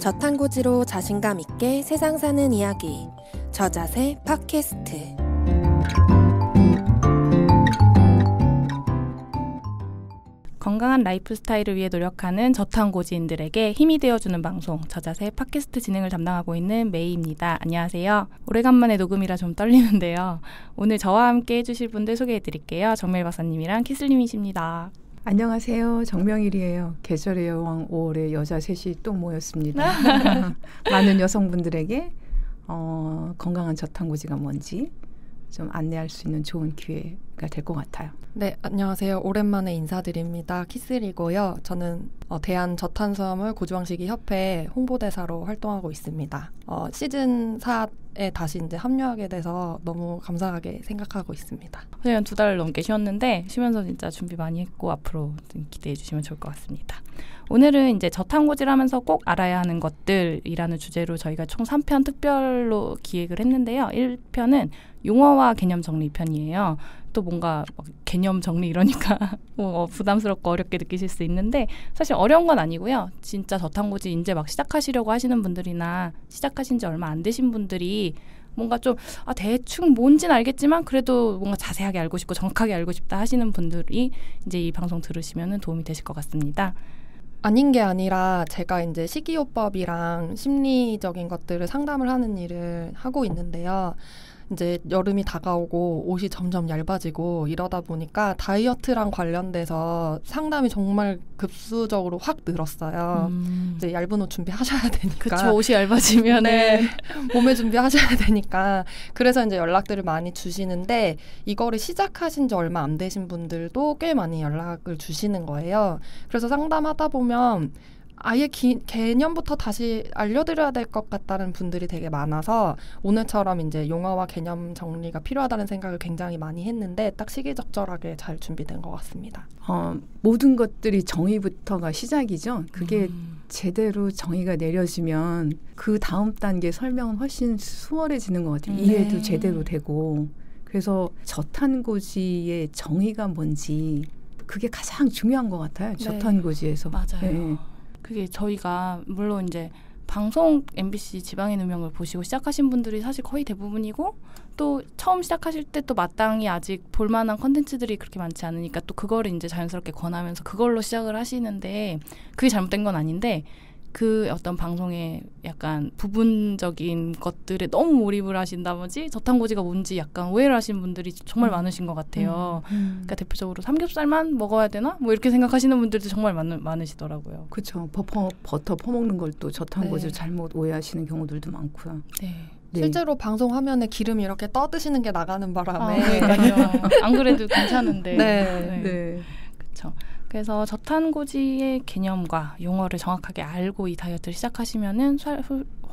저탄고지로 자신감 있게 세상 사는 이야기. 저자세 팟캐스트. 건강한 라이프 스타일을 위해 노력하는 저탄고지인들에게 힘이 되어주는 방송 저자세 팟캐스트 진행을 담당하고 있는 메이입니다. 안녕하세요. 오래간만에 녹음이라 좀 떨리는데요. 오늘 저와 함께 해주실 분들 소개해드릴게요. 정밀 박사님이랑 키슬님이십니다. 안녕하세요. 정명일이에요. 계절의 여왕 5월에 여자 셋이 또 모였습니다. 많은 여성분들에게 건강한 저탄고지가 뭔지 좀 안내할 수 있는 좋은 기회가 될 것 같아요. 네, 안녕하세요. 오랜만에 인사드립니다. 키슬이고요. 저는 대한저탄수화물 고지방식이 협회 홍보대사로 활동하고 있습니다. 시즌 4에 다시 이제 합류하게 돼서 너무 감사하게 생각하고 있습니다. 한 2달 넘게 쉬었는데 쉬면서 진짜 준비 많이 했고 앞으로 기대해 주시면 좋을 것 같습니다. 오늘은 이제 저탄고지를 하면서 꼭 알아야 하는 것들이라는 주제로 저희가 총 3편 특별로 기획을 했는데요. 1편은 용어와 개념 정리 편이에요. 또 뭔가 개념 정리 이러니까 부담스럽고 어렵게 느끼실 수 있는데 사실 어려운 건 아니고요. 진짜 저탄고지 이제 막 시작하시려고 하시는 분들이나 시작하신 지 얼마 안 되신 분들이 뭔가 좀 대충 뭔지는 알겠지만 그래도 뭔가 자세하게 알고 싶고 정확하게 알고 싶다 하시는 분들이 이제 이 방송 들으시면 도움이 되실 것 같습니다. 아닌 게 아니라 제가 이제 식이요법이랑 심리적인 것들을 상담을 하는 일을 하고 있는데요. 이제 여름이 다가오고 옷이 점점 얇아지고 이러다 보니까 다이어트랑 관련돼서 상담이 정말 급수적으로 확 늘었어요. 이제 얇은 옷 준비하셔야 되니까. 그쵸, 옷이 얇아지면 네, 몸에 준비하셔야 되니까. 그래서 이제 연락들을 많이 주시는데 이거를 시작하신 지 얼마 안 되신 분들도 꽤 많이 연락을 주시는 거예요. 그래서 상담하다 보면 아예 개념부터 다시 알려드려야 될 것 같다는 분들이 되게 많아서 오늘처럼 이제 용어와 개념 정리가 필요하다는 생각을 굉장히 많이 했는데 딱 시기적절하게 잘 준비된 것 같습니다. 모든 것들이 정의부터가 시작이죠. 그게 제대로 정의가 내려지면 그 다음 단계 설명은 훨씬 수월해지는 것 같아요. 이해도 제대로 되고. 그래서 저탄고지의 정의가 뭔지 그게 가장 중요한 것 같아요. 저탄고지에서. 맞아요. 네. 그게 저희가 물론 이제 방송 MBC 지방의 누명을 보시고 시작하신 분들이 사실 거의 대부분이고 또 처음 시작하실 때 또 마땅히 아직 볼만한 컨텐츠들이 그렇게 많지 않으니까 또 그거를 이제 자연스럽게 권하면서 그걸로 시작을 하시는데 그게 잘못된 건 아닌데 그 어떤 방송의 약간 부분적인 것들에 너무 몰입을 하신 나머지 저탄고지가 뭔지 약간 오해를 하시는 분들이 정말 많으신 것 같아요. 그러니까 대표적으로 삼겹살만 먹어야 되나? 뭐 이렇게 생각하시는 분들도 정말 많으시더라고요. 그렇죠. 버터 퍼먹는 걸 또 저탄고지로 잘못 오해하시는 경우들도 많고요. 네. 실제로 방송 화면에 기름이 이렇게 떠드시는 게 나가는 바람에 안 그래도 괜찮은데. 네. 그렇죠. 그래서 저탄고지의 개념과 용어를 정확하게 알고 이 다이어트를 시작하시면은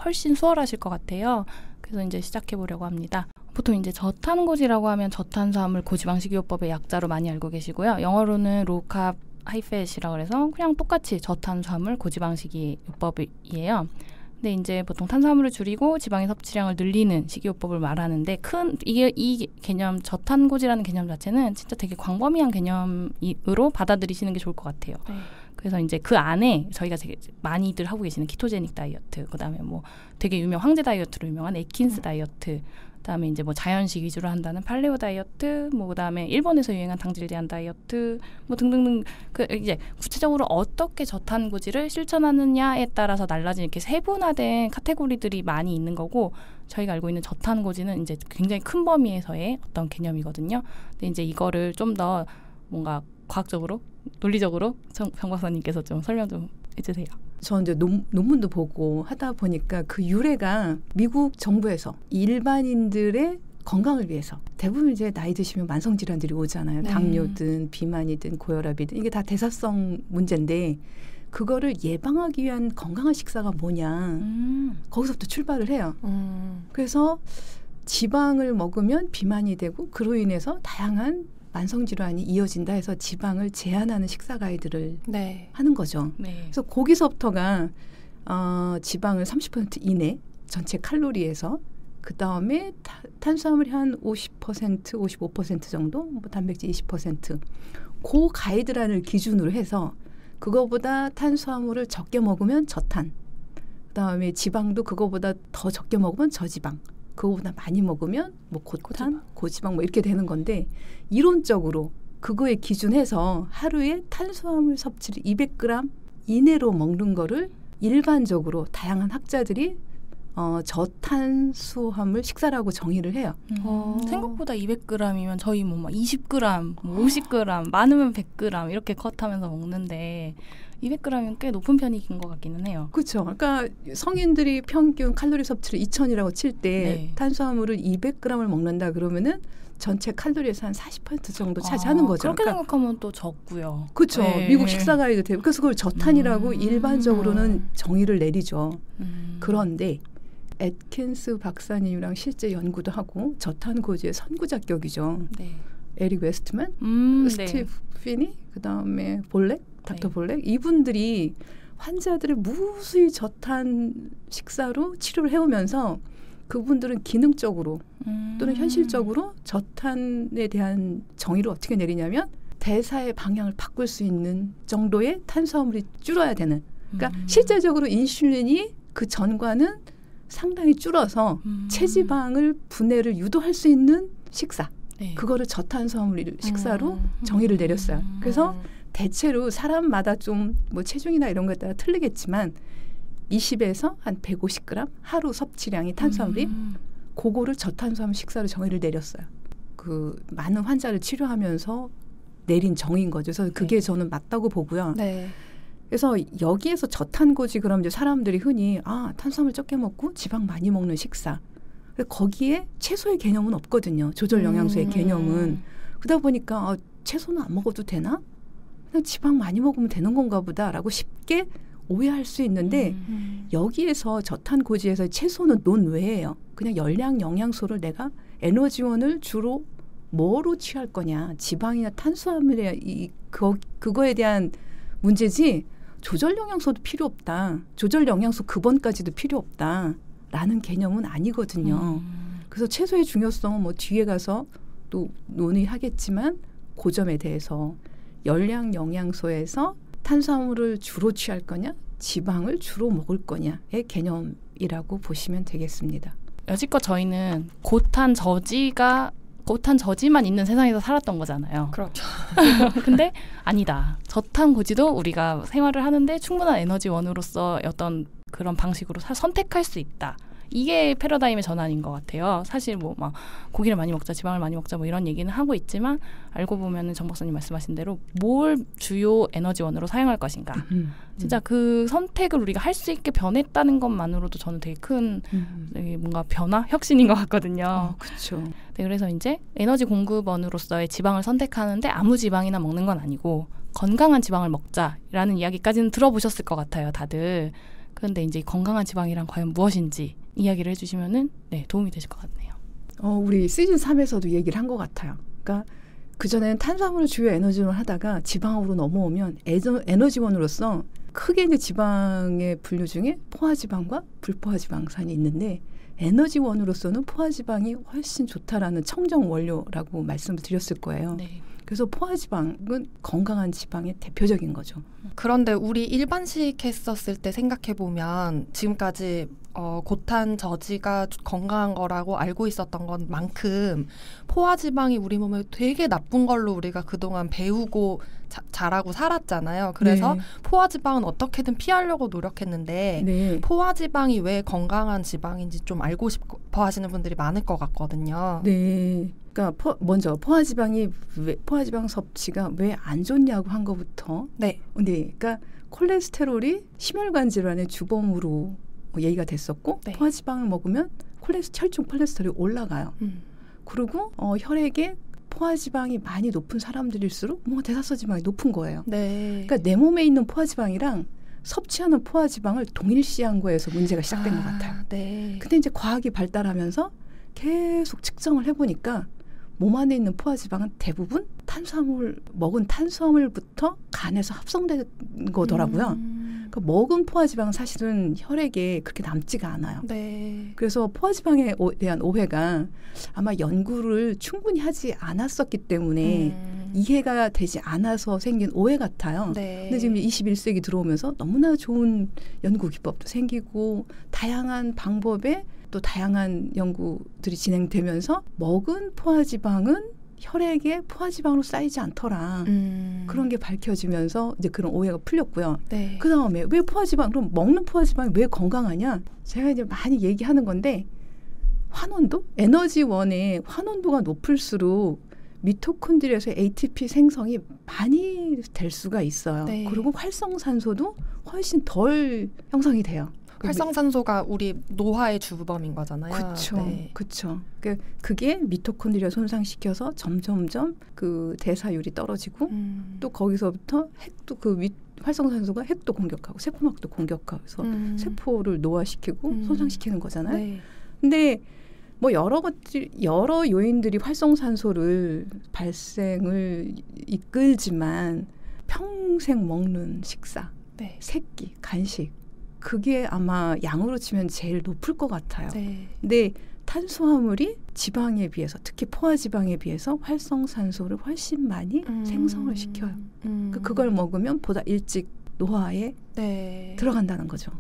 훨씬 수월하실 것 같아요. 그래서 이제 시작해 보려고 합니다. 보통 이제 저탄고지라고 하면 저탄수화물 고지방식이요법의 약자로 많이 알고 계시고요. 영어로는 로우캅 하이팻이라고 해서 그냥 똑같이 저탄수화물 고지방식이요법이에요. 근데 이제 보통 탄수화물을 줄이고 지방의 섭취량을 늘리는 식이요법을 말하는데 이 개념 저탄고지라는 개념 자체는 진짜 되게 광범위한 개념으로 받아들이시는 게 좋을 것 같아요. 그래서 이제 그 안에 저희가 되게 많이들 하고 계시는 키토제닉 다이어트, 그다음에 뭐 되게 황제 다이어트로 유명한 에킨스 다이어트, 그다음에 이제 뭐 자연식 위주로 한다는 팔레오 다이어트, 뭐 그다음에 일본에서 유행한 당질 제한 다이어트, 뭐 등등등 그 이제 구체적으로 어떻게 저탄고지를 실천하느냐에 따라서 달라진 이렇게 세분화된 카테고리들이 많이 있는 거고 저희가 알고 있는 저탄고지는 이제 굉장히 큰 범위에서의 어떤 개념이거든요. 근데 이제 이거를 좀 더 뭔가 과학적으로, 논리적으로 정 박사님께서 좀 설명 좀 해주세요. 저 이제 논문도 보고 하다 보니까 그 유래가 미국 정부에서 일반인들의 건강을 위해서 대부분 이제 나이 드시면 만성 질환들이 오잖아요. 당뇨든 비만이든 고혈압이든 이게 다 대사성 문제인데 그거를 예방하기 위한 건강한 식사가 뭐냐 거기서부터 출발을 해요. 그래서 지방을 먹으면 비만이 되고 그로 인해서 다양한 만성질환이 이어진다 해서 지방을 제한하는 식사 가이드를 하는 거죠. 그래서 거기서부터가 지방을 30% 이내 전체 칼로리에서 그 다음에 탄수화물이 한 50%, 55% 정도, 뭐 단백질 20%. 그 가이드라인을 기준으로 해서 그거보다 탄수화물을 적게 먹으면 저탄, 그다음에 지방도 그거보다 더 적게 먹으면 저지방, 그거보다 많이 먹으면 뭐 고탄, 고지방 뭐 이렇게 되는 건데 이론적으로 그거에 기준해서 하루에 탄수화물 섭취를 200g 이내로 먹는 거를 일반적으로 다양한 학자들이 저탄수화물 식사라고 정의를 해요. 생각보다 200g이면 저희 뭐 20g, 50g, 많으면 100g 이렇게 컷하면서 먹는데 200g이면 꽤 높은 편인 것 같기는 해요. 그렇죠. 그러니까 성인들이 평균 칼로리 섭취를 2000이라고 칠 때 네. 탄수화물을 200g을 먹는다 그러면은 전체 칼로리에서 한 40% 정도 차지하는 거죠. 그렇게 그러니까 생각하면 또 적고요. 그렇죠. 네. 미국 식사 가이드 대비 그래서 그걸 저탄이라고 일반적으로는 정의를 내리죠. 그런데 애킨스 박사님이랑 실제 연구도 하고 저탄고지의 선구자격이죠. 네. 에릭 웨스트만, 스티브 피니, 그다음에 볼렉, 닥터 네. 볼렉 이분들이 환자들을 무수히 저탄 식사로 치료를 해오면서 그분들은 기능적으로 또는 현실적으로 저탄에 대한 정의를 어떻게 내리냐면 대사의 방향을 바꿀 수 있는 정도의 탄수화물이 줄어야 되는. 그러니까 실제적으로 인슐린이 그 전과는 상당히 줄어서 체지방을 분해를 유도할 수 있는 식사. 네. 그거를 저탄수화물 식사로 정의를 내렸어요. 그래서 대체로 사람마다 좀 뭐 체중이나 이런 것에 따라 틀리겠지만 20에서 한 150g 하루 섭취량이 탄수화물이 그거를 저탄수화물 식사로 정의를 내렸어요. 그 많은 환자를 치료하면서 내린 정의인 거죠. 그래서 그게 저는 맞다고 보고요. 네. 그래서 여기에서 저탄고지 그럼 이제 사람들이 흔히 탄수화물 적게 먹고 지방 많이 먹는 식사. 거기에 채소의 개념은 없거든요. 조절 영양소의 개념은. 그러다 보니까 채소는 안 먹어도 되나? 그냥 지방 많이 먹으면 되는 건가 보다라고 쉽게 오해할 수 있는데 여기에서 저탄고지에서 채소는 논외예요. 그냥 열량 영양소를 내가 에너지원을 주로 뭐로 취할 거냐. 지방이나 탄수화물에 그거에 대한 문제지 조절 영양소도 필요 없다. 조절 영양소 급원까지도 필요 없다. 라는 개념은 아니거든요. 그래서 채소의 중요성은 뭐 뒤에 가서 또 논의하겠지만 그 점에 대해서 열량 영양소에서 탄수화물을 주로 취할 거냐 지방을 주로 먹을 거냐의 개념이라고 보시면 되겠습니다. 여지껏 저희는 고탄 저지만 있는 세상에서 살았던 거잖아요. 그렇죠. 근데 아니다. 저탄 고지도 우리가 생활을 하는데 충분한 에너지원으로서 어떤 그런 방식으로 선택할 수 있다. 이게 패러다임의 전환인 것 같아요. 사실 뭐 막 고기를 많이 먹자, 지방을 많이 먹자 뭐 이런 얘기는 하고 있지만 알고 보면은 정 박사님 말씀하신 대로 뭘 주요 에너지원으로 사용할 것인가. 진짜 그 선택을 우리가 할 수 있게 변했다는 것만으로도 저는 되게 큰 되게 뭔가 변화, 혁신인 것 같거든요. 그렇죠. 네, 그래서 이제 에너지 공급원으로서의 지방을 선택하는데 아무 지방이나 먹는 건 아니고 건강한 지방을 먹자라는 이야기까지는 들어보셨을 것 같아요, 다들. 그런데 이제 건강한 지방이란 과연 무엇인지 이야기를 해주시면은 네, 도움이 되실 것 같네요. 우리 시즌 3에서도 얘기를 한 것 같아요. 그러니까 그전에는 탄수화물을 주요 에너지원을 하다가 지방으로 넘어오면 에너지원으로서 크게 이제 지방의 분류 중에 포화지방과 불포화지방산이 있는데 에너지원으로서는 포화지방이 훨씬 좋다라는 청정 원료라고 말씀을 드렸을 거예요. 네. 그래서 포화지방은 건강한 지방의 대표적인 거죠. 그런데 우리 일반식 했었을 때 생각해보면 지금까지 고탄 저지가 건강한 거라고 알고 있었던 건 만큼 포화지방이 우리 몸에 되게 나쁜 걸로 우리가 그동안 배우고 자라고 살았잖아요. 그래서 네. 포화지방은 어떻게든 피하려고 노력했는데 네. 포화지방이 왜 건강한 지방인지 좀 알고 싶어 하시는 분들이 많을 것 같거든요. 네. 그러니까 먼저 포화지방 섭취가 왜 안 좋냐고 한 것부터. 네. 네. 그러니까 콜레스테롤이 심혈관 질환의 주범으로 얘기가 됐었고 네. 포화지방을 먹으면 혈중 콜레스테롤이 올라가요. 그리고 혈액에 포화지방이 많이 높은 사람들일수록 뭔가 대사서지방이 높은 거예요. 네. 그러니까 내 몸에 있는 포화지방이랑 섭취하는 포화지방을 동일시한 거에서 문제가 시작된 것 같아요. 네. 근데 이제 과학이 발달하면서 계속 측정을 해보니까 몸 안에 있는 포화지방은 대부분 먹은 탄수화물부터 간에서 합성된 거더라고요. 그러니까 먹은 포화지방은 사실은 혈액에 그렇게 남지가 않아요. 네. 그래서 포화지방에 대한 오해가 아마 연구를 충분히 하지 않았었기 때문에 이해가 되지 않아서 생긴 오해 같아요. 네. 근데 지금 21세기 들어오면서 너무나 좋은 연구 기법도 생기고 다양한 방법에 또 다양한 연구들이 진행되면서 먹은 포화지방은 혈액에 포화지방으로 쌓이지 않더라. 그런 게 밝혀지면서 이제 그런 오해가 풀렸고요. 네. 그 다음에 왜 포화지방, 그럼 먹는 포화지방이 왜 건강하냐? 제가 이제 많이 얘기하는 건데 환원도? 에너지원의 환원도가 높을수록 미토콘드리아에서 ATP 생성이 많이 될 수가 있어요. 네. 그리고 활성산소도 훨씬 덜 형성이 돼요. 활성산소가 우리 노화의 주범인 거잖아요. 그렇죠. 네. 그렇죠. 그게 미토콘드리아 손상시켜서 점점점 그 대사율이 떨어지고 또 거기서부터 핵도 활성산소가 핵도 공격하고 세포막도 공격하고 해서 세포를 노화시키고 손상시키는 거잖아요. 네. 근데 뭐 여러 요인들이 활성산소를 발생을 이끌지만 평생 먹는 식사, 네. 새끼, 간식 그게 아마 양으로 치면 제일 높을 것 같아요. 네. 근데 탄수화물이 지방에 비해서 특히 포화지방에 비해서 활성산소를 훨씬 많이 생성을 시켜요. 그걸 먹으면 보다 일찍 노화에 네. 들어간다는 거죠.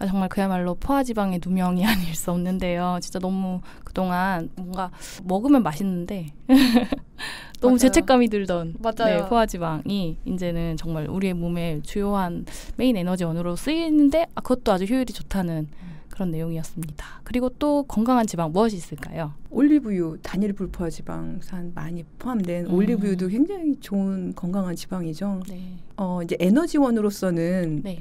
정말 그야말로 포화지방의 누명이 아닐 수 없는데요. 진짜 너무 그동안 뭔가 먹으면 맛있는데 너무 맞아요. 죄책감이 들던 맞아요. 네, 포화지방이 이제는 정말 우리의 몸의 주요한 메인 에너지원으로 쓰이는데 그것도 아주 효율이 좋다는 그런 내용이었습니다. 그리고 또 건강한 지방 무엇이 있을까요? 올리브유, 단일 불포화지방산 많이 포함된 올리브유도 굉장히 좋은 건강한 지방이죠. 네. 이제 에너지원으로서는 네.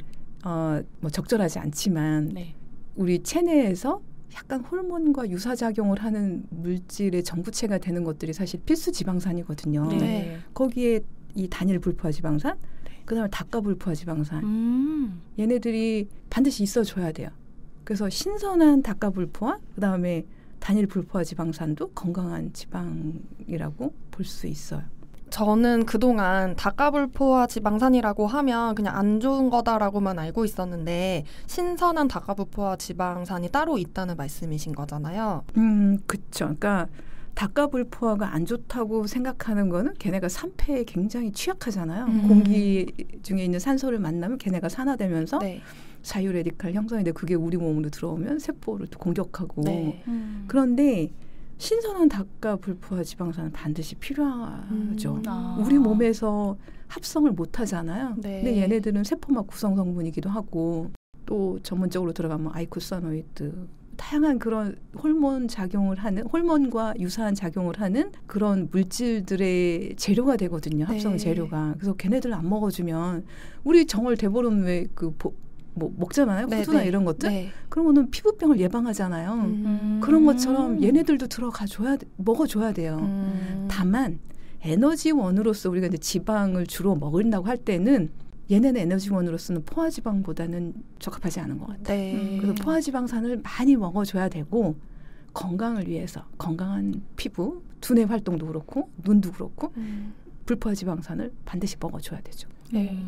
뭐 적절하지 않지만 네. 우리 체내에서 약간 호르몬과 유사작용을 하는 물질의 전부체가 되는 것들이 사실 필수 지방산이거든요. 네. 거기에 이 단일 불포화지방산, 그다음에 닭가 불포화지방산 얘네들이 반드시 있어줘야 돼요. 그래서 신선한 닭가 불포화, 그다음에 단일 불포화지방산도 건강한 지방이라고 볼 수 있어요. 저는 그동안 닭가불포화 지방산이라고 하면 그냥 안 좋은 거다라고만 알고 있었는데 신선한 닭가불포화 지방산이 따로 있다는 말씀이신 거잖아요. 그렇죠. 그러니까 닭가불포화가 안 좋다고 생각하는 거는 걔네가 산패에 굉장히 취약하잖아요. 공기 중에 있는 산소를 만나면 걔네가 산화되면서 네. 자유레디칼 형성이 돼 그게 우리 몸으로 들어오면 세포를 또 공격하고 네. 그런데 신선한 닭가 불포화 지방산은 반드시 필요하죠. 우리 몸에서 합성을 못 하잖아요. 네. 근데 얘네들은 세포막 구성 성분이기도 하고 또 전문적으로 들어가면 아이코사노이드 다양한 그런 호르몬과 유사한 작용을 하는 그런 물질들의 재료가 되거든요. 합성 네. 재료가. 그래서 걔네들 안 먹어주면 우리 정월 대보름 왜 뭐 먹잖아요. 호두나 이런 것들. 네. 그런 거는 피부병을 예방하잖아요. 그런 것처럼 얘네들도 먹어줘야 돼요. 다만 에너지원으로서 우리가 이제 지방을 주로 먹는다고 할 때는 얘네는 에너지원으로서는 포화지방보다는 적합하지 않은 것 같아요. 네. 그래서 포화지방산을 많이 먹어줘야 되고 건강을 위해서 건강한 피부, 두뇌 활동도 그렇고 눈도 그렇고 불포화지방산을 반드시 먹어줘야 되죠. 네.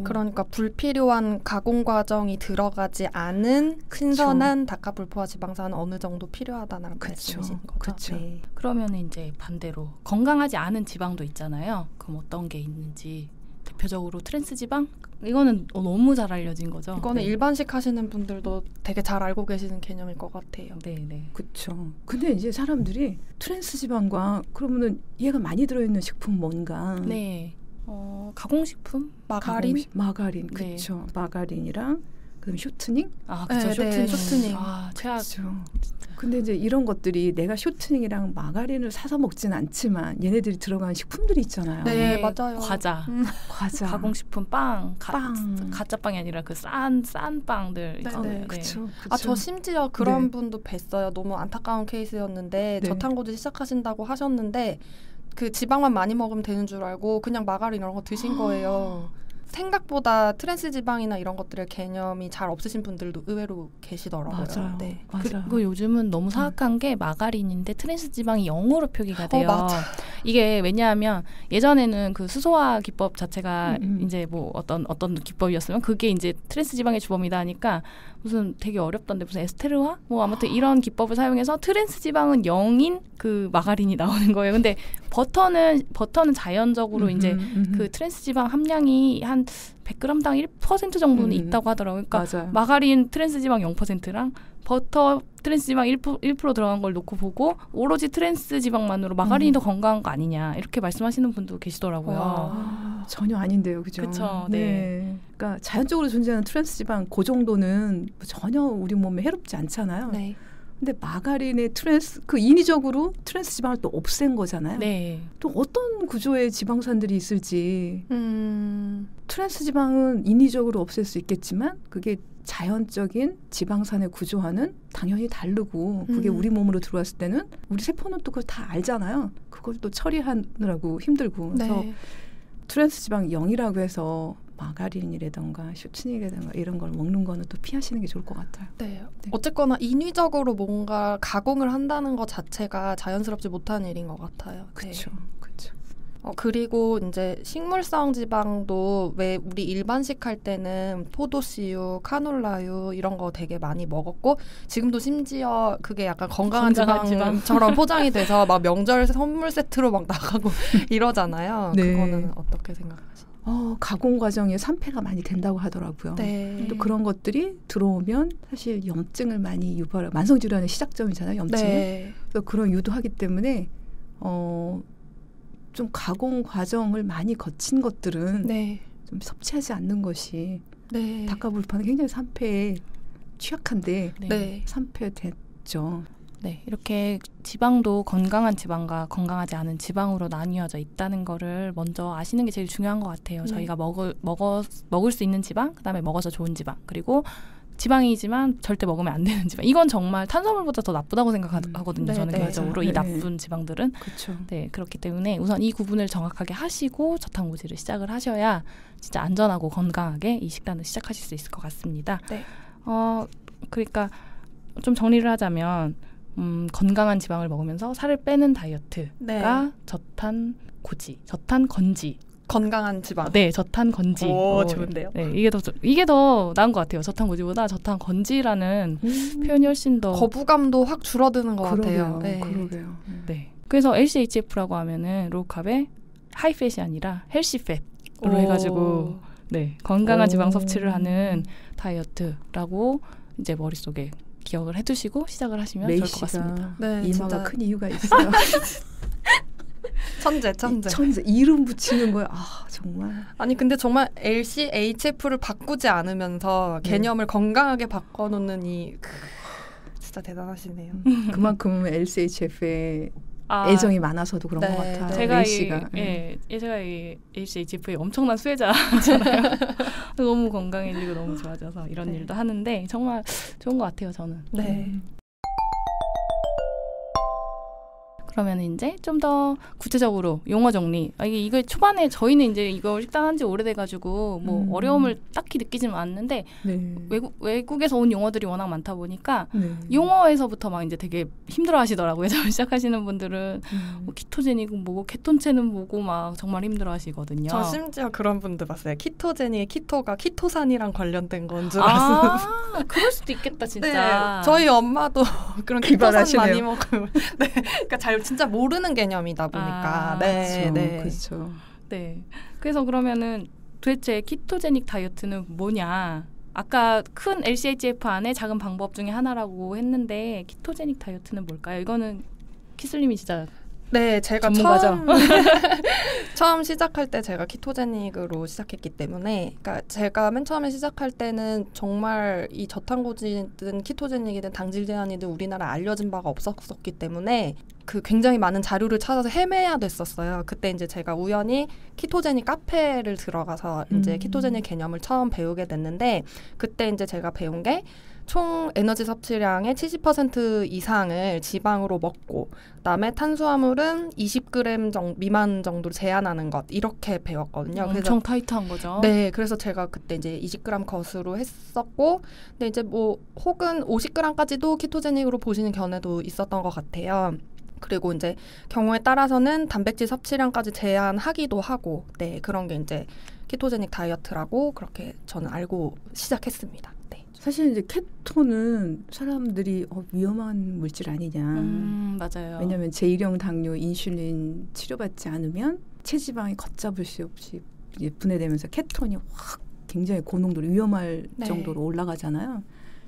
그러니까 불필요한 가공 과정이 들어가지 않은 신선한 닭가불포화 지방산은 어느 정도 필요하다는 말씀이신 거죠. 그렇죠. 네. 그러면 이제 반대로 건강하지 않은 지방도 있잖아요. 그럼 어떤 게 있는지 대표적으로 트랜스 지방? 이거는 너무 잘 알려진 거죠. 이거는 일반식 하시는 분들도 되게 잘 알고 계시는 개념일 것 같아요. 네. 그렇죠. 근데 이제 사람들이 트랜스 지방과 그러면은 얘가 많이 들어있는 식품 뭔가? 네. 가공식품? 마가린? 마가린, 그렇죠. 네. 마가린이랑 그다음 쇼트닝? 그렇죠. 네, 쇼트닝. 최악. 그렇죠. 근데 이제 이런 것들이 내가 쇼트닝이랑 마가린을 사서 먹지는 않지만 얘네들이 들어간 식품들이 있잖아요. 네, 맞아요. 과자. 가공식품 빵. 가짜 빵이 아니라 그 싼 빵들 있잖아요. 그렇죠. 저 심지어 그런 분도 뵀어요. 너무 안타까운 케이스였는데 저탄고지 시작하신다고 하셨는데 그 지방만 많이 먹으면 되는 줄 알고 그냥 마가린 이런 거 드신 거예요. 생각보다 트랜스 지방이나 이런 것들의 개념이 잘 없으신 분들도 의외로 계시더라고요. 맞아요. 네. 그리고 요즘은 너무 사악한 게 마가린인데 트랜스 지방이 영어로 표기가 돼요. 맞아. 이게 왜냐하면 예전에는 그 수소화 기법 자체가 이제 뭐 어떤 기법이었으면 그게 이제 트랜스 지방의 주범이다 하니까 무슨 되게 어렵던데 무슨 에스테르화? 뭐 아무튼 이런 기법을 사용해서 트랜스 지방은 0인 그 마가린이 나오는 거예요. 근데 버터는 자연적으로 이제 그 트랜스 지방 함량이 한 100g당 1% 정도는 있다고 하더라고요. 그러니까 맞아요. 마가린 트랜스 지방 0%랑 버터 트랜스 지방 1% 들어간 걸 놓고 보고 오로지 트랜스 지방만으로 마가린이 더 건강한 거 아니냐 이렇게 말씀하시는 분도 계시더라고요. 전혀 아닌데요, 그죠? 그쵸, 네. 그러니까 자연적으로 존재하는 트랜스 지방 그 정도는 전혀 우리 몸에 해롭지 않잖아요. 네. 근데 마가린의 그 인위적으로 트랜스 지방을 또 없앤 거잖아요. 네. 또 어떤 구조의 지방산들이 있을지. 트랜스 지방은 인위적으로 없앨 수 있겠지만 그게 자연적인 지방산의 구조와는 당연히 다르고 그게 우리 몸으로 들어왔을 때는 우리 세포는 또 그걸 다 알잖아요. 그걸 또 처리하느라고 힘들고. 그래서 네. 트랜스 지방 0이라고 해서 마가린이라든가 슈츠닉이라든가 이런 걸 먹는 거는 또 피하시는 게 좋을 것 같아요. 네. 어쨌거나 인위적으로 뭔가 가공을 한다는 것 자체가 자연스럽지 못한 일인 것 같아요. 그렇죠. 네. 그렇죠. 그리고 이제 식물성 지방도 왜 우리 일반식 할 때는 포도씨유, 카놀라유 이런 거 되게 많이 먹었고 지금도 심지어 그게 약간 건강한 지방처럼 포장이 돼서 막 명절 선물 세트로 막 나가고 이러잖아요. 네. 그거는 어떻게 생각하세요? 가공 과정에 산패가 많이 된다고 하더라고요. 네. 또 그런 것들이 들어오면 사실 염증을 많이 유발하고 만성질환의 시작점이잖아요. 염증이. 네. 그래서 그런 유도하기 때문에 좀 가공 과정을 많이 거친 것들은 네. 좀 섭취하지 않는 것이 네. 닭과 불판은 굉장히 산패에 취약한데 네. 산패됐죠. 네, 이렇게 지방도 건강한 지방과 건강하지 않은 지방으로 나뉘어져 있다는 거를 먼저 아시는 게 제일 중요한 것 같아요. 네. 저희가 먹을 수 있는 지방, 그다음에 먹어서 좋은 지방, 그리고 지방이지만 절대 먹으면 안 되는 지방. 이건 정말 탄수화물보다 더 나쁘다고 생각하거든요. 네, 저는 네. 개인적으로 이 나쁜 지방들은. 그렇죠. 네, 그렇기 때문에 우선 이 구분을 정확하게 하시고 저탄고지를 시작을 하셔야 진짜 안전하고 건강하게 이 식단을 시작하실 수 있을 것 같습니다. 네. 그러니까 좀 정리를 하자면 건강한 지방을 먹으면서 살을 빼는 다이어트가 네. 저탄건지. 건강한 지방. 네, 저탄건지. 오, 좋은데요? 네, 이게 더 나은 것 같아요. 저탄고지보다 저탄건지라는 표현이 훨씬 더 거부감도 확 줄어드는 것 같아요. 네. 그러게요. 네. 그래서 LCHF라고 하면은 로우캅에 하이팻이 아니라 헬시팻으로 해가지고 네, 건강한 지방 섭취를 하는 다이어트라고 이제 머릿속에 기억을 해두시고 시작을 하시면 좋을 것 같습니다. 네, 이마가 진짜. 큰 이유가 있어요. 천재. 이름 붙이는 거야. 정말. 아니 근데 정말 LCHF를 바꾸지 않으면서 개념을 건강하게 바꿔놓는 진짜 대단하시네요. 그만큼 LCHF에 애정이 많아서도 그런 것 같아요. 제가 L씨가. 제가 이 LCHF의 엄청난 수혜자잖아요. 너무 건강해지고 너무 좋아져서 이런 일도 하는데 정말 좋은 것 같아요. 저는. 네. 그러면 이제 좀 더 구체적으로 용어 정리. 이거 초반에 저희는 이제 이걸 식단한 지 오래돼가지고 뭐 어려움을 딱히 느끼지는 않는데 네. 외국에서 온 용어들이 워낙 많다 보니까 네. 용어에서부터 막 이제 되게 힘들어하시더라고요. 처음 시작하시는 분들은 뭐 키토제닉은 뭐고 케톤체는 뭐고 막 정말 힘들어하시거든요. 저 심지어 그런 분들 봤어요. 키토제닉의 키토가 키토산이랑 관련된 건 줄 알았어요. 그럴 수도 있겠다 진짜. 네, 저희 엄마도 그런 키토산 기발하시네요. 많이 먹으면 네, 그러니까 진짜 모르는 개념이다 보니까. 그렇죠. 네. 그래서 그러면은 도대체 키토제닉 다이어트는 뭐냐? 아까 큰 LCHF 안에 작은 방법 중에 하나라고 했는데 키토제닉 다이어트는 뭘까요? 이거는 키슬님이 진짜 네, 제가 전문가죠. 처음 시작할 때 제가 키토제닉으로 시작했기 때문에, 그러니까 제가 맨 처음에 시작할 때는 정말 이 저탄고지든 키토제닉이든 당질 제한이든 우리나라에 알려진 바가 없었기 때문에 그 굉장히 많은 자료를 찾아서 헤매야 됐었어요. 그때 이제 제가 우연히 키토제닉 카페를 들어가서 이제 키토제닉 개념을 처음 배우게 됐는데, 그때 이제 제가 배운 게 총 에너지 섭취량의 70% 이상을 지방으로 먹고, 그다음에 탄수화물은 20g 미만 정도로 제한하는 것, 이렇게 배웠거든요. 엄청 타이트한 거죠. 네, 그래서 제가 그때 이제 20g 컷으로 했었고, 근데 이제 뭐 혹은 50g까지도 키토제닉으로 보시는 견해도 있었던 것 같아요. 그리고 이제 경우에 따라서는 단백질 섭취량까지 제한하기도 하고, 네, 그런 게 이제 키토제닉 다이어트라고 그렇게 저는 알고 시작했습니다. 네. 사실 이제 케톤은 사람들이 위험한 물질 아니냐. 맞아요. 왜냐하면 제1형 당뇨 인슐린 치료받지 않으면 체지방이 걷잡을 수 없이 이제 분해되면서 케톤이 확 굉장히 고농도로 위험할 네. 정도로 올라가잖아요.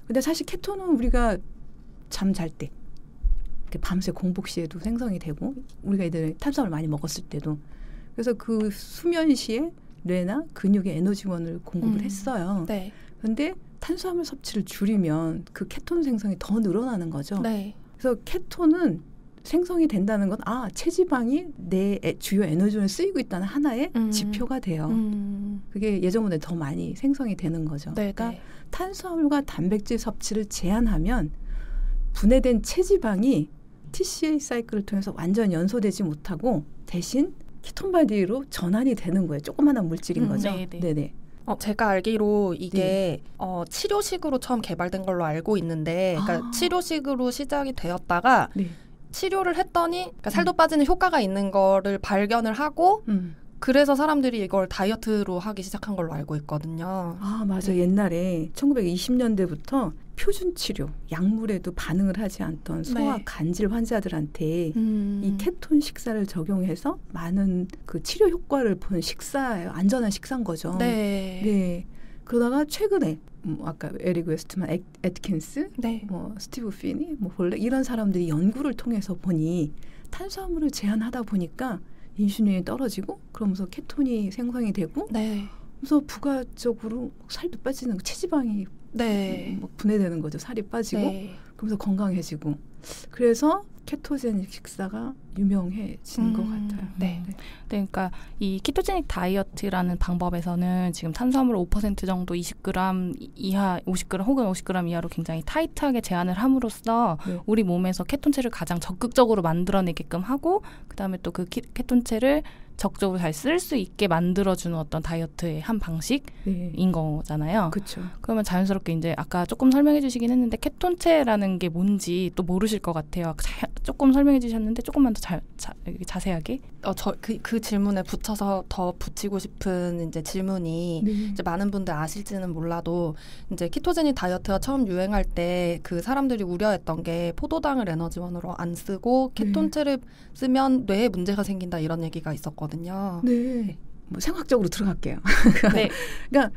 근데 사실 케톤은 우리가 잠 잘 때 밤새 공복 시에도 생성이 되고 우리가 애들 탄수화물 많이 먹었을 때도 그래서 그 수면 시에 뇌나 근육에 에너지원을 공급을 했어요. 네. 근데 탄수화물 섭취를 줄이면 그 케톤 생성이 더 늘어나는 거죠. 네. 그래서 케톤은 생성이 된다는 건 체지방이 내 주요 에너지원을 쓰이고 있다는 하나의 지표가 돼요. 그게 예전보다 더 많이 생성이 되는 거죠. 네, 그러니까 네. 탄수화물과 단백질 섭취를 제한하면 분해된 체지방이 TCA 사이클을 통해서 완전 연소되지 못하고 대신 키톤바디로 전환이 되는 거예요. 조그마한 물질인 거죠. 네네. 제가 알기로 이게 치료식으로 처음 개발된 걸로 알고 있는데, 그러니까 치료식으로 시작이 되었다가 네. 치료를 했더니 그러니까 살도 빠지는 효과가 있는 거를 발견을 하고 그래서 사람들이 이걸 다이어트로 하기 시작한 걸로 알고 있거든요. 아, 맞아. 옛날에 1920년대부터 표준 치료, 약물에도 반응을 하지 않던 소화 네. 간질 환자들한테 이 케톤 식사를 적용해서 많은 그 치료 효과를 본 식사예요. 안전한 식사인 거죠. 네. 네. 그러다가 최근에 아까 에릭 웨스트만, 애트킨스, 네. 스티브 피니, 볼레 이런 사람들이 연구를 통해서 보니 탄수화물을 제한하다 보니까 인슐린이 떨어지고 그러면서 케톤이 생성이 되고 네. 그래서 부가적으로 살도 빠지는 거, 체지방이 네. 분해되는 거죠. 살이 빠지고 네. 그러면서 건강해지고 그래서 케토제닉 식사가 유명해진 것 같아요. 네. 그러니까 이 키토제닉 다이어트라는 방법에서는 지금 탄수화물 5% 정도 20g 이하, 50g 혹은 50g 이하로 굉장히 타이트하게 제한을 함으로써 네. 우리 몸에서 케톤체를 가장 적극적으로 만들어내게끔 하고 그다음에 또 그 케톤체를 적극적으로 잘 쓸 수 있게 만들어주는 어떤 다이어트의 한 방식인 네. 거잖아요. 그렇죠. 그러면 자연스럽게 이제 아까 조금 설명해 주시긴 했는데 케톤체라는 게 뭔지 또 모르실 것 같아요. 조금 설명해 주셨는데 조금만 더 자세하게. 그 질문에 붙여서 더 붙이고 싶은 이제 질문이 네. 이제 많은 분들 아실지는 몰라도 이제 키토제닉 다이어트가 처음 유행할 때 그 사람들이 우려했던 게 포도당을 에너지원으로 안 쓰고 케톤체를 쓰면 뇌에 문제가 생긴다 이런 얘기가 있었거든요. 네. 생각적으로 들어갈게요. 네. 그러니까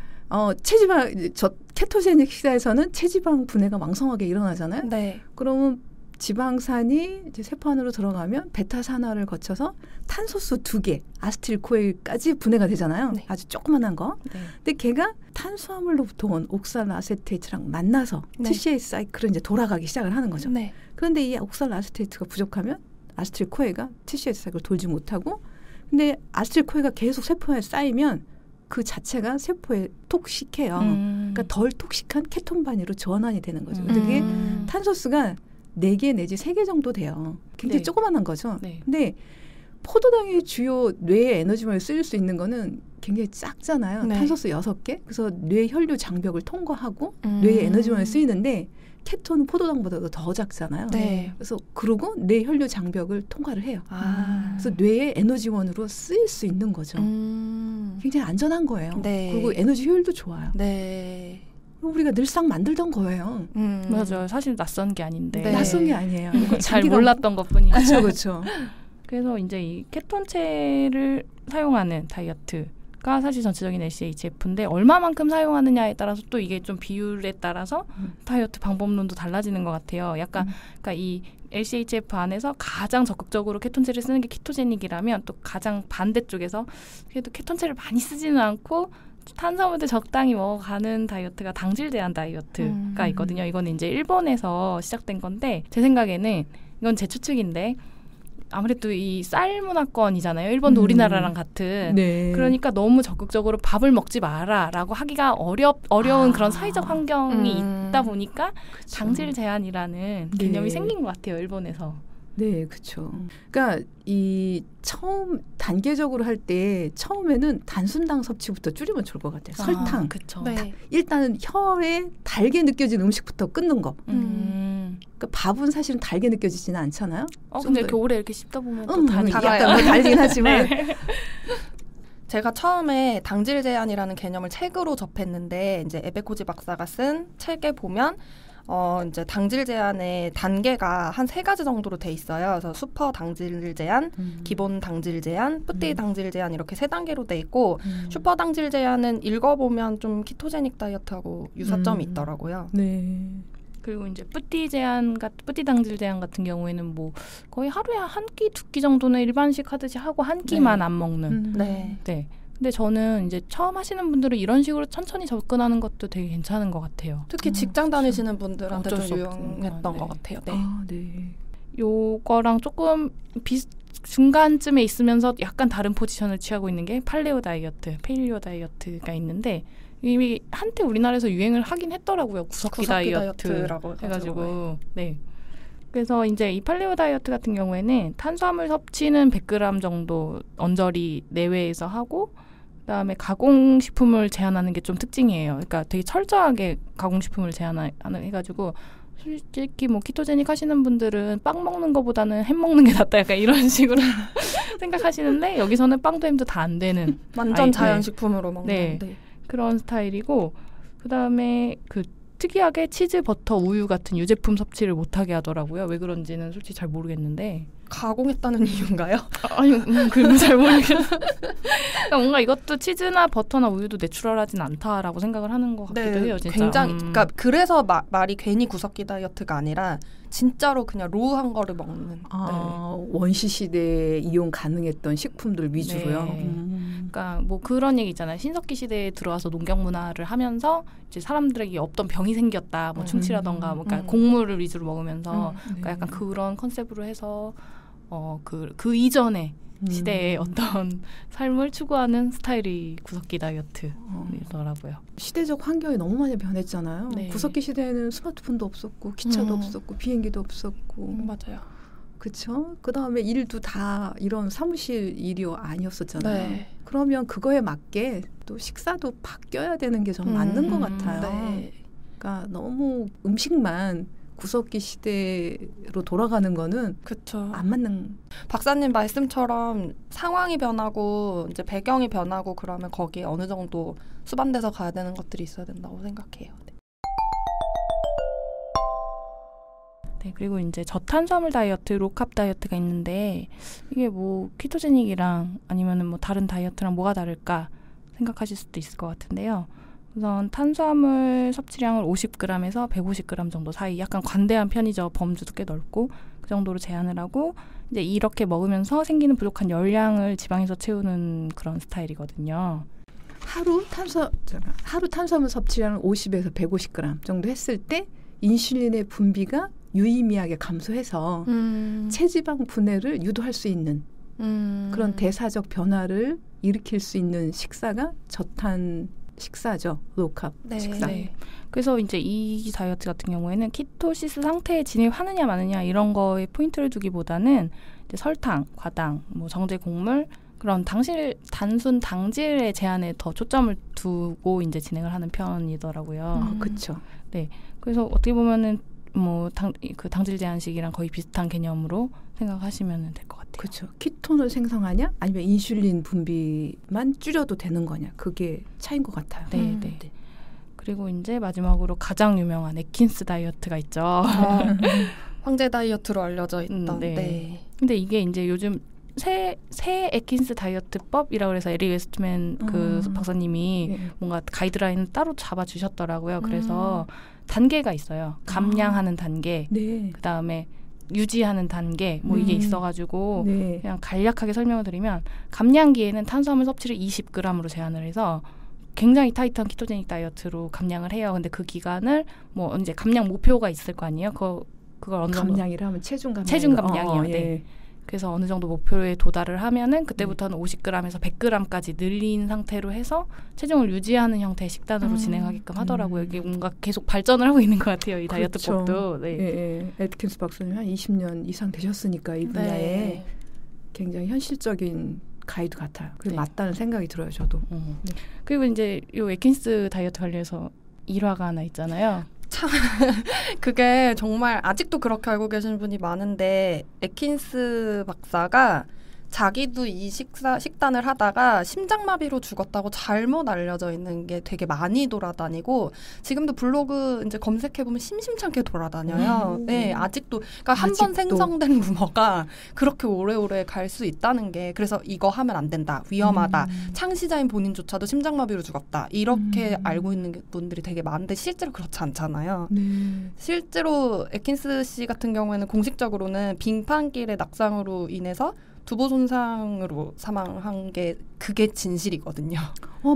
체지방 케토제닉 식사에서는 체지방 분해가 왕성하게 일어나잖아요. 네. 그러면 지방산이 이제 세포 안으로 들어가면 베타산화를 거쳐서 탄소수 2개, 아세틸코일까지 분해가 되잖아요. 네. 아주 조그만한 거. 네. 근데 걔가 탄수화물로부터 온 옥살아세테이트랑 만나서 네. TCA 사이클을 이제 돌아가기 시작을 하는 거죠. 네. 그런데 이 옥살아세테이트가 부족하면 아세틸코에가 TCA 사이클을 돌지 못하고 근데 아세틸코에가 계속 세포에 쌓이면 그 자체가 세포에 톡식해요. 그러니까 덜 톡식한 케톤반이로 전환이 되는 거죠. 근데 그게 탄소수가 4개 내지 3개 정도 돼요. 굉장히 네. 조그만한 거죠. 네. 근데 포도당의 주요 뇌의 에너지원을 쓰일 수 있는 거는 굉장히 작잖아요. 네. 탄소수 6개. 그래서 뇌 혈류 장벽을 통과하고 뇌의 에너지원을 쓰이는데 케톤은 포도당보다도 더 작잖아요. 네. 그래서 그러고 뇌 혈류 장벽을 통과를 해요. 아. 그래서 뇌의 에너지원으로 쓰일 수 있는 거죠. 굉장히 안전한 거예요. 네. 그리고 에너지 효율도 좋아요. 네. 우리가 늘상 만들던 거예요. 맞아요. 사실 낯선 게 아닌데. 네. 낯선 게 아니에요. 잘 몰랐던 것뿐이죠. 그렇죠, 그렇죠. 그래서 이제 이 케톤체를 사용하는 다이어트가 사실 전체적인 LCHF인데 얼마만큼 사용하느냐에 따라서 또 이게 좀 비율에 따라서 다이어트 방법론도 달라지는 것 같아요. 약간 그러니까 이 LCHF 안에서 가장 적극적으로 케톤체를 쓰는 게 키토제닉이라면 또 가장 반대쪽에서 그래도 케톤체를 많이 쓰지는 않고 탄수화물도 적당히 먹어가는 다이어트가 당질 제한 다이어트가 있거든요. 이거는 이제 일본에서 시작된 건데 제 생각에는 이건 제 추측인데 아무래도 이 쌀 문화권이잖아요. 일본도 우리나라랑 같은. 네. 그러니까 너무 적극적으로 밥을 먹지 마라라고 하기가 어려운 그런 사회적 환경이 있다 보니까 그쵸. 당질 제한이라는 네. 개념이 생긴 것 같아요. 일본에서. 네, 그렇죠. 그러니까 이 처음 단계적으로 할 때 처음에는 단순당 섭취부터 줄이면 좋을 것 같아요. 설탕. 그렇죠. 네. 일단은 혀에 달게 느껴진 음식부터 끊는 거. 그 밥은 사실은 달게 느껴지지는 않잖아요. 근데 이렇게 오래 이렇게 씹다 보면 또 약간 뭐 달긴 하지만 네. 제가 처음에 당질 제한이라는 개념을 책으로 접했는데 이제 에베코지 박사가 쓴 책에 보면 이제 당질 제한의 단계가 한 3가지 정도로 돼 있어요. 그래서 슈퍼 당질 제한, 기본 당질 제한, 뿌띠 당질 제한 이렇게 3단계로 돼 있고 슈퍼 당질 제한은 읽어보면 좀 키토제닉 다이어트하고 유사점이 있더라고요. 네. 그리고 이제 뿌띠 당질 제한 같은 경우에는 뭐 거의 하루에 한 끼, 2끼 정도는 일반식 하듯이 하고 한 끼만 안 먹는. 네. 근데 저는 이제 처음 하시는 분들은 이런 식으로 천천히 접근하는 것도 되게 괜찮은 것 같아요. 특히 직장 다니시는 분들한테 어쩔 수 좀 없죠. 유용했던 것 같아요. 네. 네. 요거랑 조금 중간쯤에 있으면서 약간 다른 포지션을 취하고 있는 게 팔레오 다이어트가 있는데 이미 한때 우리나라에서 유행을 하긴 했더라고요. 구석기 다이어트라고 해가지고. 네. 그래서 이제 이 팔레오 다이어트 같은 경우에는 탄수화물 섭취는 100g 정도 언저리 내외에서 하고 그다음에 가공식품을 제한하는 게 좀 특징이에요. 그러니까 되게 철저하게 가공식품을 제한해가지고 솔직히 뭐 키토제닉 하시는 분들은 빵 먹는 것보다는 햄 먹는 게 낫다 약간 이런 식으로 생각하시는데 여기서는 빵도 햄도 다 안 되는 완전 자연식품으로 먹는 네. 그런 스타일이고 그다음에 그 특이하게 치즈, 버터, 우유 같은 유제품 섭취를 못하게 하더라고요. 왜 그런지는 솔직히 잘 모르겠는데 가공했다는 이유인가요? 아니, 그건 잘 모르겠어요. 그러니까 뭔가 이것도 치즈나 버터나 우유도 내추럴하진 않다라고 생각을 하는 것 같기도 해요. 진짜. 굉장히 그러니까 그래서 말이 괜히 구석기 다이어트가 아니라 진짜로 그냥 로우한 거를 먹는. 원시 시대에 이용 가능했던 식품들 위주로요. 그러니까 뭐 그런 얘기 있잖아요. 신석기 시대에 들어와서 농경 문화를 하면서 이제 사람들에게 없던 병이 생겼다. 뭐 충치라던가 뭐 그러니까 곡물을 위주로 먹으면서 그러니까 약간 그런 컨셉으로 해서 그 이전에 시대의 어떤 삶을 추구하는 스타일이 구석기 다이어트이더라고요. 시대적 환경이 너무 많이 변했잖아요. 네. 구석기 시대에는 스마트폰도 없었고 기차도 없었고 비행기도 없었고 맞아요. 그렇죠. 그다음에 일도 다 이런 사무실 일이 아니었었잖아요. 네. 그러면 그거에 맞게 또 식사도 바뀌어야 되는 게 좀 맞는 것 같아요. 네. 그러니까 너무 음식만 구석기 시대로 돌아가는 거는 그쵸. 안 맞는. 박사님 말씀처럼 상황이 변하고 이제 배경이 변하고 그러면 거기에 어느 정도 수반돼서 가야 되는 것들이 있어야 된다고 생각해요. 네. 네, 그리고 이제 저탄수화물 다이어트, 로캅 다이어트가 있는데 이게 뭐 키토제닉이랑 아니면은 뭐 다른 다이어트랑 뭐가 다를까 생각하실 수도 있을 것 같은데요. 우선 탄수화물 섭취량을 50g에서 150g 정도 사이, 약간 관대한 편이죠. 범주도 꽤 넓고 그 정도로 제한을 하고 이제 이렇게 먹으면서 생기는 부족한 열량을 지방에서 채우는 그런 스타일이거든요. 하루 탄수화물 섭취량을 50에서 150g 정도 했을 때 인슐린의 분비가 유의미하게 감소해서 체지방 분해를 유도할 수 있는 그런 대사적 변화를 일으킬 수 있는 식사가 저탄 식사죠. 로캅 식사. 네. 그래서 이제 이 다이어트 같은 경우에는 키토시스 상태에 진입하느냐 마느냐 이런 거에 포인트를 두기보다는 이제 설탕, 과당, 뭐 정제 곡물 그런 단순 당질의 제한에 더 초점을 두고 이제 진행을 하는 편이더라고요. 그렇죠. 네. 그래서 어떻게 보면은 뭐 당질 제한식이랑 거의 비슷한 개념으로 생각하시면 될 것 같아요. 그렇죠. 키톤을 생성하냐 아니면 인슐린 분비만 줄여도 되는 거냐 그게 차이인 것 같아요. 네. 그리고 이제 마지막으로 가장 유명한 에킨스 다이어트가 있죠. 황제 다이어트로 알려져 있던. 네. 근데 이게 이제 요즘 새 에킨스 다이어트법이라고 해서 에릭 웨스트맨 그 박사님이 뭔가 가이드라인을 따로 잡아주셨더라고요. 그래서 단계가 있어요. 감량하는 단계, 그다음에 유지하는 단계 뭐 이게 있어가지고 그냥 간략하게 설명을 드리면 감량기에는 탄수화물 섭취를 20g으로 제한을 해서 굉장히 타이트한 키토제닉 다이어트로 감량을 해요. 근데 그 기간을 뭐 이제 감량 목표가 있을 거 아니에요. 그걸 어느 정도 감량이라 하면 체중 감량이요. 네. 그래서 어느 정도 목표에 도달을 하면은 그때부터는 50g에서 100g까지 늘린 상태로 해서 체중을 유지하는 형태의 식단으로 진행하게끔 하더라고요. 이게 뭔가 계속 발전을 하고 있는 것 같아요. 이 다이어트법도. 네. 에트킨스 박사님 한 20년 이상 되셨으니까 이 분야에 굉장히 현실적인 가이드 같아요. 그게 맞다는 생각이 들어요. 저도. 그리고 이제 요 에킨스 다이어트 관련해서 일화가 하나 있잖아요. 참 그게 정말 아직도 그렇게 알고 계시는 분이 많은데 에킨스 박사가 자기도 이 식단을 하다가 심장마비로 죽었다고 잘못 알려져 있는 게 되게 많이 돌아다니고 지금도 블로그 이제 검색해보면 심심찮게 돌아다녀요. 네, 아직도 그러니까 한 번 생성된 루머가 그렇게 오래오래 갈 수 있다는 게 그래서 이거 하면 안 된다, 위험하다, 창시자인 본인조차도 심장마비로 죽었다 이렇게 알고 있는 분들이 되게 많은데 실제로 그렇지 않잖아요. 실제로 에킨스 씨 같은 경우에는 공식적으로는 빙판길의 낙상으로 인해서 두부 손상으로 사망한 게 그게 진실이거든요.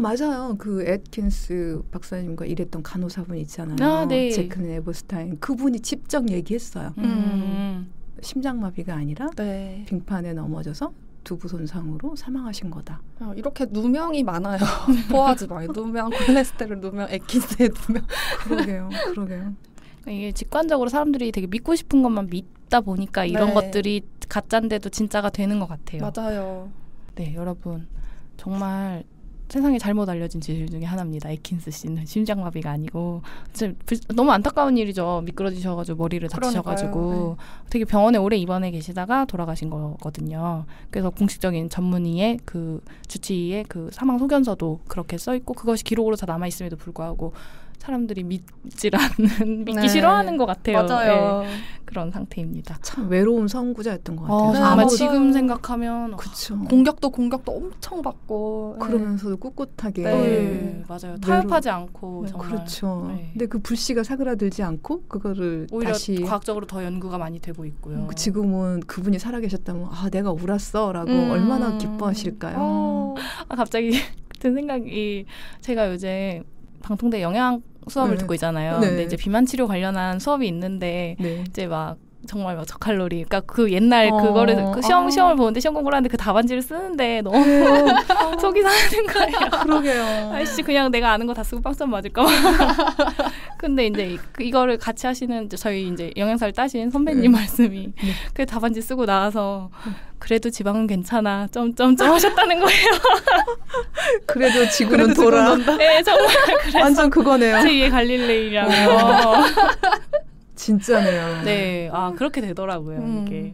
맞아요. 그 에트킨스 박사님과 일했던 간호사분 있잖아요. 네. 제크는 에버스타인. 그분이 직접 얘기했어요. 심장마비가 아니라 네. 빙판에 넘어져서 두부 손상으로 사망하신 거다. 이렇게 누명이 많아요. 포하지 마요. 누명, 콜레스테롤 누명, 에킨스의 누명. 그러게요. 이게 직관적으로 사람들이 되게 믿고 싶은 것만 믿다 보니까 이런 것들이 가짜인데도 진짜가 되는 것 같아요. 맞아요. 네, 여러분 정말 세상에 잘못 알려진 진실 중에 하나입니다. 에킨스 씨는 심장마비가 아니고 진짜 너무 안타까운 일이죠. 미끄러지셔가지고 머리를 다치셔가지고 되게 병원에 오래 입원해 계시다가 돌아가신 거거든요. 그래서 공식적인 전문의의 그 주치의의 그 사망 소견서도 그렇게 써 있고 그것이 기록으로 다 남아 있음에도 불구하고 사람들이 믿지 믿기 싫어하는 것 같아요. 맞아요. 네, 그런 상태입니다. 참 외로운 선구자였던 것 같아요. 정말 맞아요. 지금 생각하면 그쵸. 공격도 엄청 받고 그러면서도 꿋꿋하게 네, 맞아요. 타협하지 않고 정말. 그렇죠. 네. 근데 그 불씨가 사그라들지 않고 그거를 오히려 다시 과학적으로 더 연구가 많이 되고 있고요. 지금은 그분이 살아계셨다면 내가 울었어라고 얼마나 기뻐하실까요? 갑자기 든 생각이 제가 요새 방통대 영양 수업을 듣고 있잖아요. 근데 이제 비만 치료 관련한 수업이 있는데 이제 막 정말 막 저칼로리, 그러니까 그 옛날 그거를 그 시험을 보는데 시험 공부를 하는데 그 답안지를 쓰는데 너무 속이 상하는 거예요. 그러게요. 아이씨 그냥 내가 아는 거 다 쓰고 빵점 맞을까 봐. 근데 이제 이거를 같이 하시는 저희 이제 영양사를 따신 선배님 말씀이 그 답안지 쓰고 나와서 그래도 지방은 괜찮아 점점점 하셨다는 거예요. 그래도 지구는 돌아. 네 정말 그래서 완전 그거네요. 제2의 갈릴레이라며. 진짜네요. 네, 그렇게 되더라고요, 이게.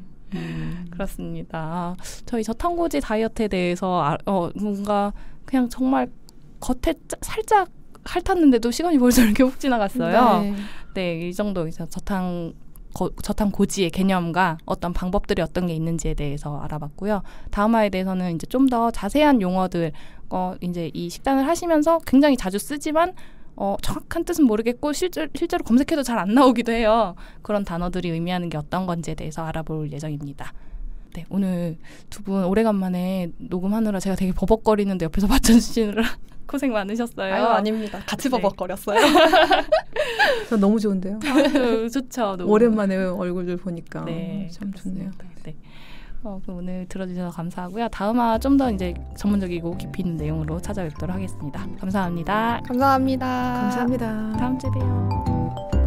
그렇습니다. 저희 저탄고지 다이어트에 대해서 뭔가 그냥 정말 겉에 살짝 핥았는데도 시간이 벌써 이렇게 훅 지나갔어요. 네, 이 정도 이제 저탄고지의 개념과 어떤 방법들이 어떤 게 있는지에 대해서 알아봤고요. 다음 화에 대해서는 이제 좀 더 자세한 용어들, 이제 이 식단을 하시면서 굉장히 자주 쓰지만 정확한 뜻은 모르겠고 실제로 검색해도 잘 안 나오기도 해요. 그런 단어들이 의미하는 게 어떤 건지에 대해서 알아볼 예정입니다. 네, 오늘 두 분 오래간만에 녹음하느라 제가 되게 버벅거리는데 옆에서 맞춰주시느라 고생 많으셨어요. 아닙니다. 같이 버벅거렸어요. 저 너무 좋은데요. 좋죠. 너무. 오랜만에 얼굴을 보니까 참 좋네요. 네. 그럼 오늘 들어주셔서 감사하고요. 다음화 좀 더 이제 전문적이고 깊이 있는 내용으로 찾아뵙도록 하겠습니다. 감사합니다. 감사합니다. 감사합니다. 다음 주에 봬요.